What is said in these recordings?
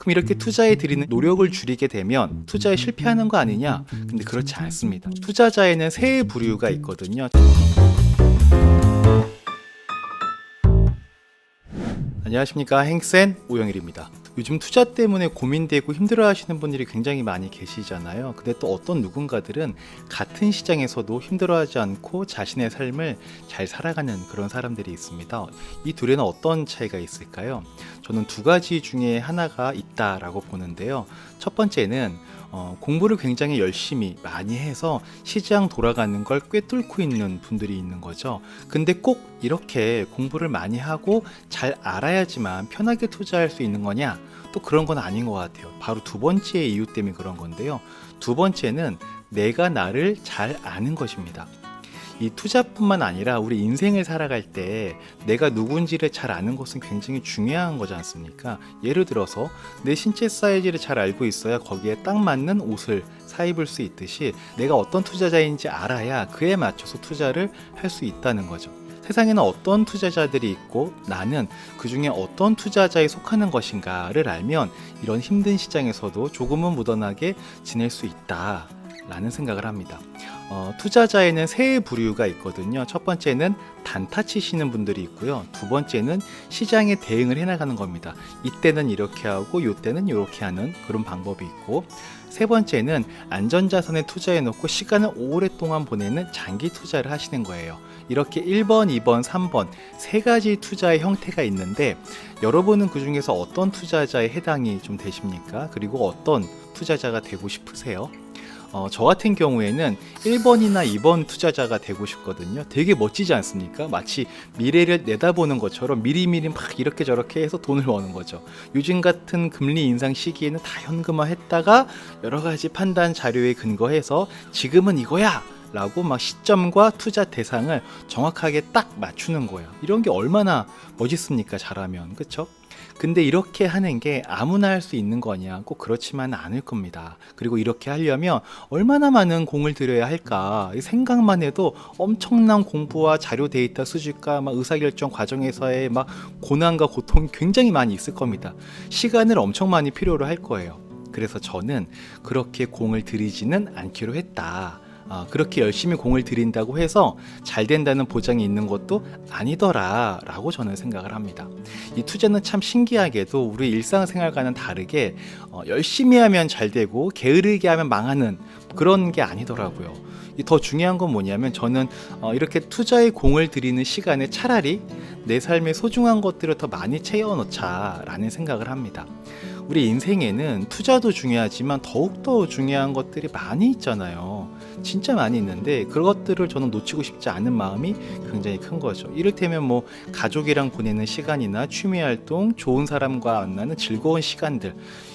그럼 이렇게 투자에 들이는 노력을 줄이게 되면 투자에 실패하는 거 아니냐? 근데 그렇지 않습니다. 투자자에는 세 부류가 있거든요. 안녕하십니까, 행센 오영일입니다. 요즘 투자 때문에 고민되고 힘들어하시는 분들이 굉장히 많이 계시잖아요. 근데 또 어떤 누군가들은 같은 시장에서도 힘들어하지 않고 자신의 삶을 잘 살아가는 그런 사람들이 있습니다. 이 둘에는 어떤 차이가 있을까요? 저는 두 가지 중에 하나가 있다라고 보는데요. 첫 번째는 공부를 굉장히 열심히 많이 해서 시장 돌아가는 걸 꿰뚫고 있는 분들이 있는 거죠. 근데 꼭 이렇게 공부를 많이 하고 잘 알아야지만 편하게 투자할 수 있는 거냐? 또 그런 건 아닌 것 같아요. 바로 두 번째 이유 때문에 그런 건데요. 두 번째는 내가 나를 잘 아는 것입니다. 이 투자뿐만 아니라 우리 인생을 살아갈 때 내가 누군지를 잘 아는 것은 굉장히 중요한 거지 않습니까? 예를 들어서 내 신체 사이즈를 잘 알고 있어야 거기에 딱 맞는 옷을 사 입을 수 있듯이 내가 어떤 투자자인지 알아야 그에 맞춰서 투자를 할 수 있다는 거죠. 세상에는 어떤 투자자들이 있고 나는 그 중에 어떤 투자자에 속하는 것인가를 알면 이런 힘든 시장에서도 조금은 무던하게 지낼 수 있다 라는 생각을 합니다. 투자자에는 세 부류가 있거든요. 첫 번째는 단타 치시는 분들이 있고요. 두 번째는 시장에 대응을 해나가는 겁니다. 이때는 이렇게 하고 이때는 이렇게 하는 그런 방법이 있고, 세 번째는 안전자산에 투자해 놓고 시간을 오랫동안 보내는 장기 투자를 하시는 거예요. 이렇게 1번, 2번, 3번 세 가지 투자의 형태가 있는데 여러분은 그 중에서 어떤 투자자에 해당이 좀 되십니까? 그리고 어떤 투자자가 되고 싶으세요? 저 같은 경우에는 1번이나 2번 투자자가 되고 싶거든요. 되게 멋지지 않습니까? 마치 미래를 내다보는 것처럼 미리미리 막 이렇게 저렇게 해서 돈을 버는 거죠. 요즘 같은 금리 인상 시기에는 다 현금화 했다가 여러 가지 판단 자료에 근거해서 지금은 이거야! 라고 막 시점과 투자 대상을 정확하게 딱 맞추는 거예요. 이런 게 얼마나 멋있습니까? 잘하면. 그쵸? 근데 이렇게 하는 게 아무나 할 수 있는 거냐? 꼭 그렇지만 않을 겁니다. 그리고 이렇게 하려면 얼마나 많은 공을 들여야 할까? 생각만 해도 엄청난 공부와 자료 데이터 수집과 막 의사결정 과정에서의 막 고난과 고통이 굉장히 많이 있을 겁니다. 시간을 엄청 많이 필요로 할 거예요. 그래서 저는 그렇게 공을 들이지는 않기로 했다. 그렇게 열심히 공을 들인다고 해서 잘 된다는 보장이 있는 것도 아니더라 라고 저는 생각을 합니다. 이 투자는 참 신기하게도 우리 일상생활과는 다르게 열심히 하면 잘 되고 게으르게 하면 망하는 그런 게 아니더라고요. 더 중요한 건 뭐냐면 저는 이렇게 투자에 공을 들이는 시간에 차라리 내 삶의 소중한 것들을 더 많이 채워넣자 라는 생각을 합니다. 우리 인생에는 투자도 중요하지만 더욱더 중요한 것들이 많이 있잖아요. 진짜 많이 있는데 그것들을 저는 놓치고 싶지 않은 마음이 굉장히 큰 거죠. 이를테면 뭐 가족이랑 보내는 시간이나 취미활동, 좋은 사람과 만나는 즐거운 시간들,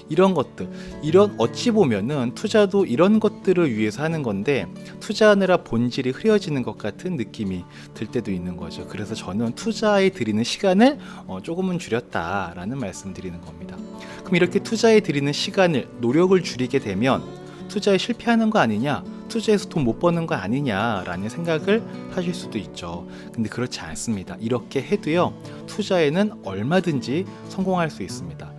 이런 것들, 이런 어찌 보면은 투자도 이런 것들을 위해서 하는 건데 투자하느라 본질이 흐려지는 것 같은 느낌이 들 때도 있는 거죠. 그래서 저는 투자에 들이는 시간을 조금은 줄였다라는 말씀 드리는 겁니다. 그럼 이렇게 투자에 들이는 시간을, 노력을 줄이게 되면 투자에 실패하는 거 아니냐? 투자에서 돈 못 버는 거 아니냐라는 생각을 하실 수도 있죠. 근데 그렇지 않습니다. 이렇게 해도요, 투자에는 얼마든지 성공할 수 있습니다.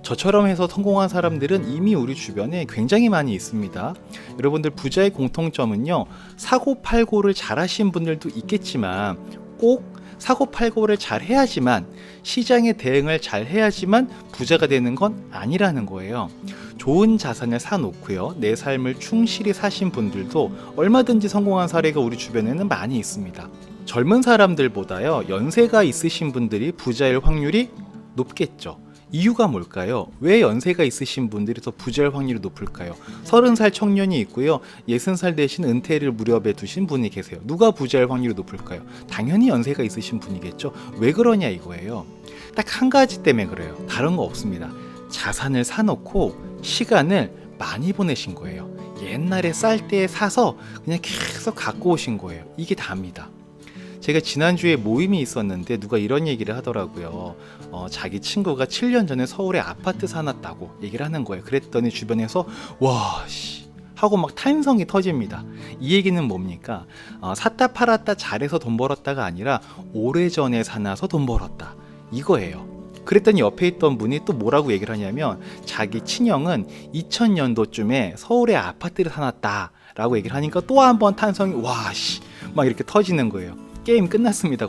저처럼 해서 성공한 사람들은 이미 우리 주변에 굉장히 많이 있습니다. 여러분들 부자의 공통점은요, 사고팔고를 잘 하신 분들도 있겠지만 꼭 사고팔고를 잘 해야지만, 시장에 대응을 잘 해야지만 부자가 되는 건 아니라는 거예요. 좋은 자산을 사놓고요, 내 삶을 충실히 사신 분들도 얼마든지 성공한 사례가 우리 주변에는 많이 있습니다. 젊은 사람들보다요, 연세가 있으신 분들이 부자일 확률이 높겠죠. 이유가 뭘까요? 왜 연세가 있으신 분들이 더 부자일 확률이 높을까요? 30살 청년이 있고요, 60살 대신 은퇴를 무렵에 두신 분이 계세요. 누가 부자일 확률이 높을까요? 당연히 연세가 있으신 분이겠죠. 왜 그러냐 이거예요. 딱 한 가지 때문에 그래요. 다른 거 없습니다. 자산을 사놓고 시간을 많이 보내신 거예요. 옛날에 쌀 때 사서 그냥 계속 갖고 오신 거예요. 이게 답니다. 제가 지난주에 모임이 있었는데 누가 이런 얘기를 하더라고요. 자기 친구가 7년 전에 서울에 아파트 사놨다고 얘기를 하는 거예요. 그랬더니 주변에서 와 씨 하고 막 탄성이 터집니다. 이 얘기는 뭡니까? 샀다 팔았다 잘해서 돈 벌었다가 아니라 오래전에 사놔서 돈 벌었다, 이거예요. 그랬더니 옆에 있던 분이 또 뭐라고 얘기를 하냐면 자기 친형은 2000년도쯤에 서울에 아파트를 사놨다 라고 얘기를 하니까 또 한 번 탄성이 와씨 막 이렇게 터지는 거예요. 게임 끝났습니다.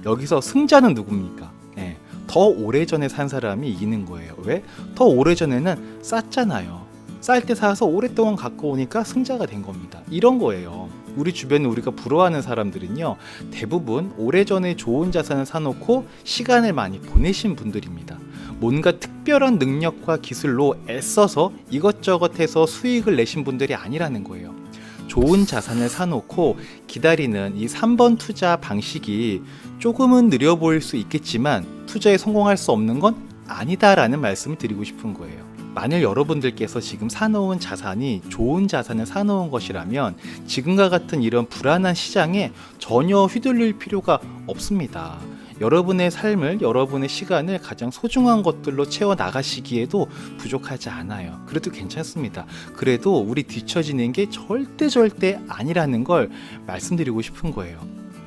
여기서 승자는 누굽니까? 네, 더 오래전에 산 사람이 이기는 거예요. 왜? 더 오래전에는 쌌잖아요. 쌀 때 사서 오랫동안 갖고 오니까 승자가 된 겁니다. 이런 거예요. 우리 주변에 우리가 부러워하는 사람들은요, 대부분 오래전에 좋은 자산을 사놓고 시간을 많이 보내신 분들입니다. 뭔가 특별한 능력과 기술로 애써서 이것저것 해서 수익을 내신 분들이 아니라는 거예요. 좋은 자산을 사놓고 기다리는 이 3번 투자 방식이 조금은 느려 보일 수 있겠지만 투자에 성공할 수 없는 건 아니다라는 말씀을 드리고 싶은 거예요. 만일 여러분들께서 지금 사놓은 자산이 좋은 자산을 사놓은 것이라면 지금과 같은 이런 불안한 시장에 전혀 휘둘릴 필요가 없습니다. 여러분의 삶을, 여러분의 시간을 가장 소중한 것들로 채워 나가시기에도 부족하지 않아요. 그래도 괜찮습니다. 그래도 우리 뒤처지는 게 절대 아니라는 걸 말씀드리고 싶은 거예요.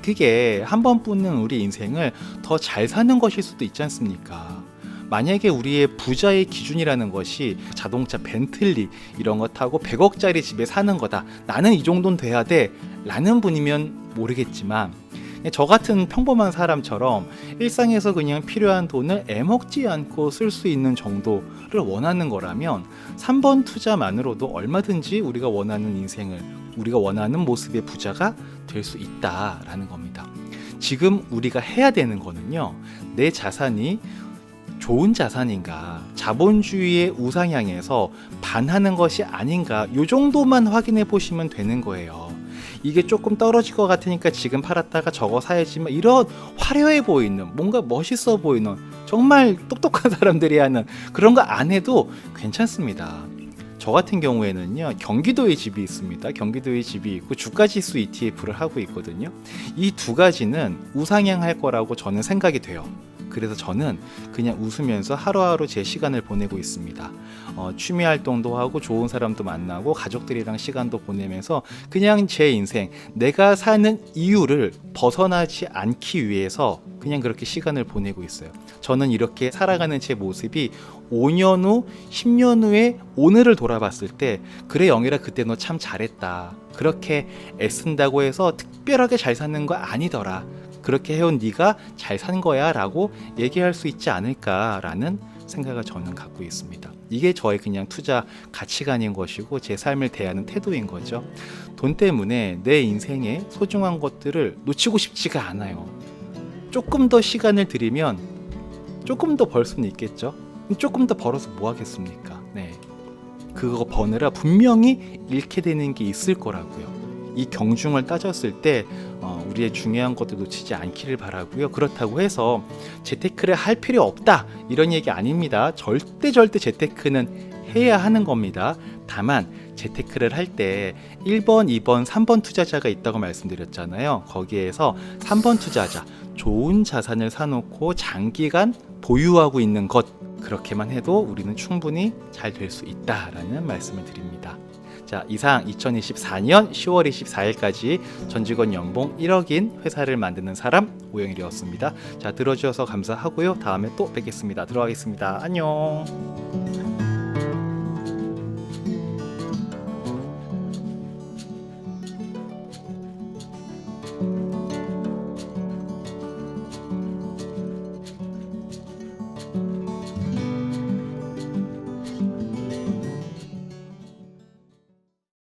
그게 한 번뿐인 우리 인생을 더 잘 사는 것일 수도 있지 않습니까? 만약에 우리의 부자의 기준이라는 것이 자동차 벤틀리 이런 거 타고 100억짜리 집에 사는 거다, 나는 이 정도는 돼야 돼 라는 분이면 모르겠지만 저 같은 평범한 사람처럼 일상에서 그냥 필요한 돈을 애먹지 않고 쓸 수 있는 정도를 원하는 거라면 3번 투자만으로도 얼마든지 우리가 원하는 인생을, 우리가 원하는 모습의 부자가 될 수 있다라는 겁니다. 지금 우리가 해야 되는 거는요, 내 자산이 좋은 자산인가, 자본주의의 우상향에서 반하는 것이 아닌가, 요 정도만 확인해 보시면 되는 거예요. 이게 조금 떨어질 것 같으니까 지금 팔았다가 저거 사야지만, 이런 화려해 보이는, 뭔가 멋있어 보이는, 정말 똑똑한 사람들이 하는 그런 거 안 해도 괜찮습니다. 저 같은 경우에는요, 경기도에 집이 있습니다. 경기도에 집이 있고 주가지수 ETF를 하고 있거든요. 이 두 가지는 우상향할 거라고 저는 생각이 돼요. 그래서 저는 그냥 웃으면서 하루하루 제 시간을 보내고 있습니다. 취미 활동도 하고 좋은 사람도 만나고 가족들이랑 시간도 보내면서 그냥 제 인생, 내가 사는 이유를 벗어나지 않기 위해서 그냥 그렇게 시간을 보내고 있어요. 저는 이렇게 살아가는 제 모습이 5년 후, 10년 후에 오늘을 돌아봤을 때, 그래 영일아 그때 너 참 잘했다, 그렇게 애쓴다고 해서 특별하게 잘 사는 거 아니더라, 그렇게 해온 네가 잘 산 거야 라고 얘기할 수 있지 않을까라는 생각을 저는 갖고 있습니다. 이게 저의 그냥 투자 가치관인 것이고 제 삶을 대하는 태도인 거죠. 돈 때문에 내 인생의 소중한 것들을 놓치고 싶지가 않아요. 조금 더 시간을 들이면 조금 더 벌 수는 있겠죠. 조금 더 벌어서 뭐 하겠습니까? 네, 그거 버느라 분명히 잃게 되는 게 있을 거라고요. 이 경중을 따졌을 때 우리의 중요한 것도 놓치지 않기를 바라고요. 그렇다고 해서 재테크를 할 필요 없다 이런 얘기 아닙니다. 절대 재테크는 해야 하는 겁니다. 다만 재테크를 할 때 1번, 2번, 3번 투자자가 있다고 말씀드렸잖아요. 거기에서 3번 투자자, 좋은 자산을 사놓고 장기간 보유하고 있는 것, 그렇게만 해도 우리는 충분히 잘 될 수 있다라는 말씀을 드립니다. 자, 이상 2024년 10월 24일까지 전 직원 연봉 1억인 회사를 만드는 사람 오영일이었습니다. 자, 들어주셔서 감사하고요. 다음에 또 뵙겠습니다. 들어가겠습니다. 안녕.